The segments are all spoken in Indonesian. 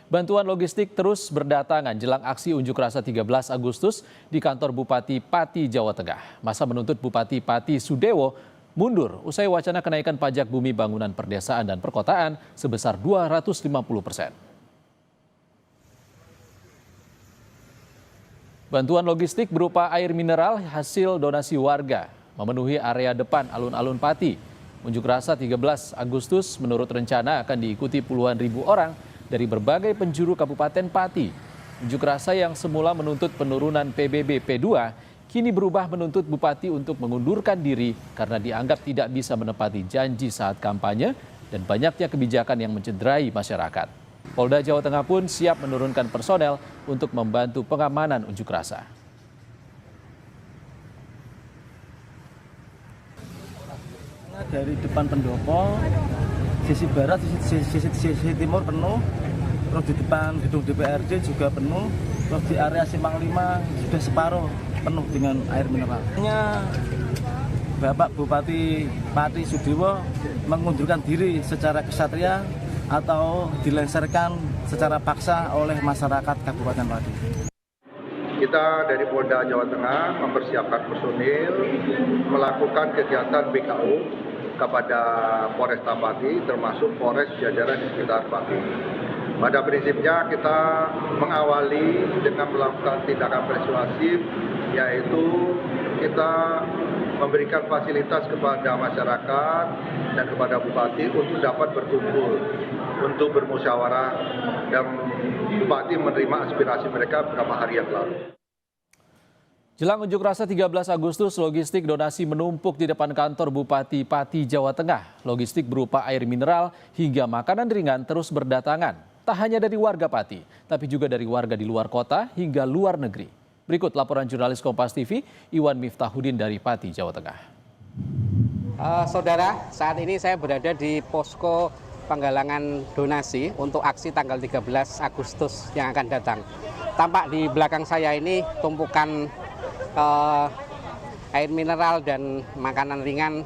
Bantuan logistik terus berdatangan jelang aksi unjuk rasa 13 Agustus di kantor Bupati Pati, Jawa Tengah. Masa menuntut Bupati Pati Sudewo mundur usai wacana kenaikan pajak bumi bangunan perdesaan dan perkotaan sebesar 250%. Bantuan logistik berupa air mineral hasil donasi warga memenuhi area depan alun-alun Pati. Unjuk rasa 13 Agustus menurut rencana akan diikuti puluhan ribu orang dari berbagai penjuru Kabupaten Pati. Unjuk rasa yang semula menuntut penurunan PBB P2 kini berubah menuntut Bupati untuk mengundurkan diri karena dianggap tidak bisa menepati janji saat kampanye dan banyaknya kebijakan yang mencederai masyarakat. Polda Jawa Tengah pun siap menurunkan personel untuk membantu pengamanan unjuk rasa. Dari depan pendopo, sisi barat, sisi timur penuh, terus di depan gedung DPRD juga penuh, terus di area Simpang 5 sudah separuh penuh dengan air mineral. Bapak Bupati Pati Sudewo mengundurkan diri secara kesatria atau dilengsarkan secara paksa oleh masyarakat Kabupaten Pati. Kita dari Polda Jawa Tengah mempersiapkan personil melakukan kegiatan BKU kepada Polresta Pati termasuk Polres jajaran di sekitar Pati. Pada prinsipnya kita mengawali dengan melakukan tindakan persuasif, yaitu kita memberikan fasilitas kepada masyarakat dan kepada Bupati untuk dapat berkumpul, untuk bermusyawarah, dan Bupati menerima aspirasi mereka beberapa hari yang lalu. Jelang unjuk rasa 13 Agustus, logistik donasi menumpuk di depan kantor Bupati Pati, Jawa Tengah. Logistik berupa air mineral hingga makanan ringan terus berdatangan. Tak hanya dari warga Pati, tapi juga dari warga di luar kota hingga luar negeri. Berikut laporan jurnalis Kompas TV, Iwan Miftahudin dari Pati, Jawa Tengah. Saudara, saat ini saya berada di posko penggalangan donasi untuk aksi tanggal 13 Agustus yang akan datang. Tampak di belakang saya ini tumpukan air mineral dan makanan ringan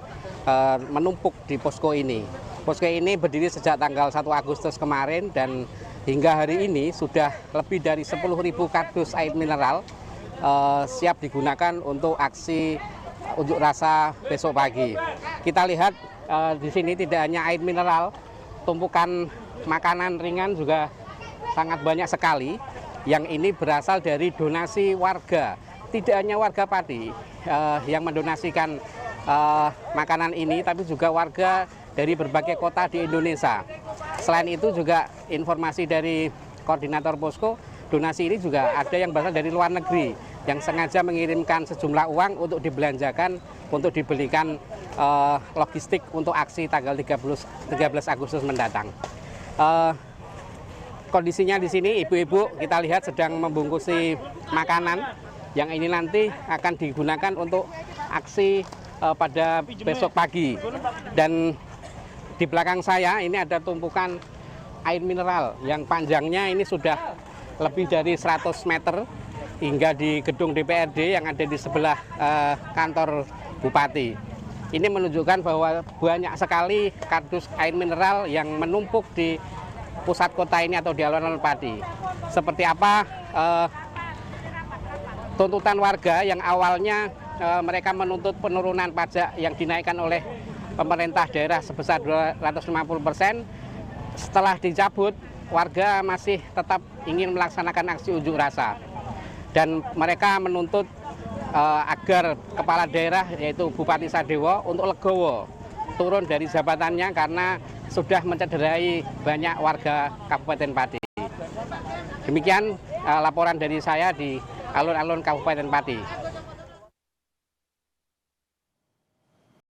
menumpuk di posko ini. Posko ini berdiri sejak tanggal 1 Agustus kemarin dan hingga hari ini sudah lebih dari 10.000 kardus air mineral siap digunakan untuk aksi unjuk rasa besok pagi. Kita lihat di sini tidak hanya air mineral, tumpukan makanan ringan juga sangat banyak sekali. Yang ini berasal dari donasi warga. Tidak hanya warga Pati yang mendonasikan makanan ini, tapi juga warga dari berbagai kota di Indonesia. Selain itu juga informasi dari koordinator posko, donasi ini juga ada yang berasal dari luar negeri yang sengaja mengirimkan sejumlah uang untuk dibelanjakan, untuk dibelikan logistik untuk aksi tanggal 13 Agustus mendatang. Kondisinya di sini ibu-ibu kita lihat sedang membungkusi makanan yang ini nanti akan digunakan untuk aksi pada besok pagi. Dan di belakang saya ini ada tumpukan air mineral yang panjangnya ini sudah lebih dari 100 meter hingga di gedung DPRD yang ada di sebelah kantor Bupati. Ini menunjukkan bahwa banyak sekali kardus air mineral yang menumpuk di pusat kota ini atau di alun-alun Pati. Seperti apa tuntutan warga yang awalnya mereka menuntut penurunan pajak yang dinaikkan oleh pemerintah daerah sebesar 250%. Setelah dicabut, warga masih tetap ingin melaksanakan aksi unjuk rasa. Dan mereka menuntut agar kepala daerah yaitu Bupati Sudewo untuk legowo turun dari jabatannya karena sudah mencederai banyak warga Kabupaten Pati. Demikian laporan dari saya di alun-alun Kabupaten Pati.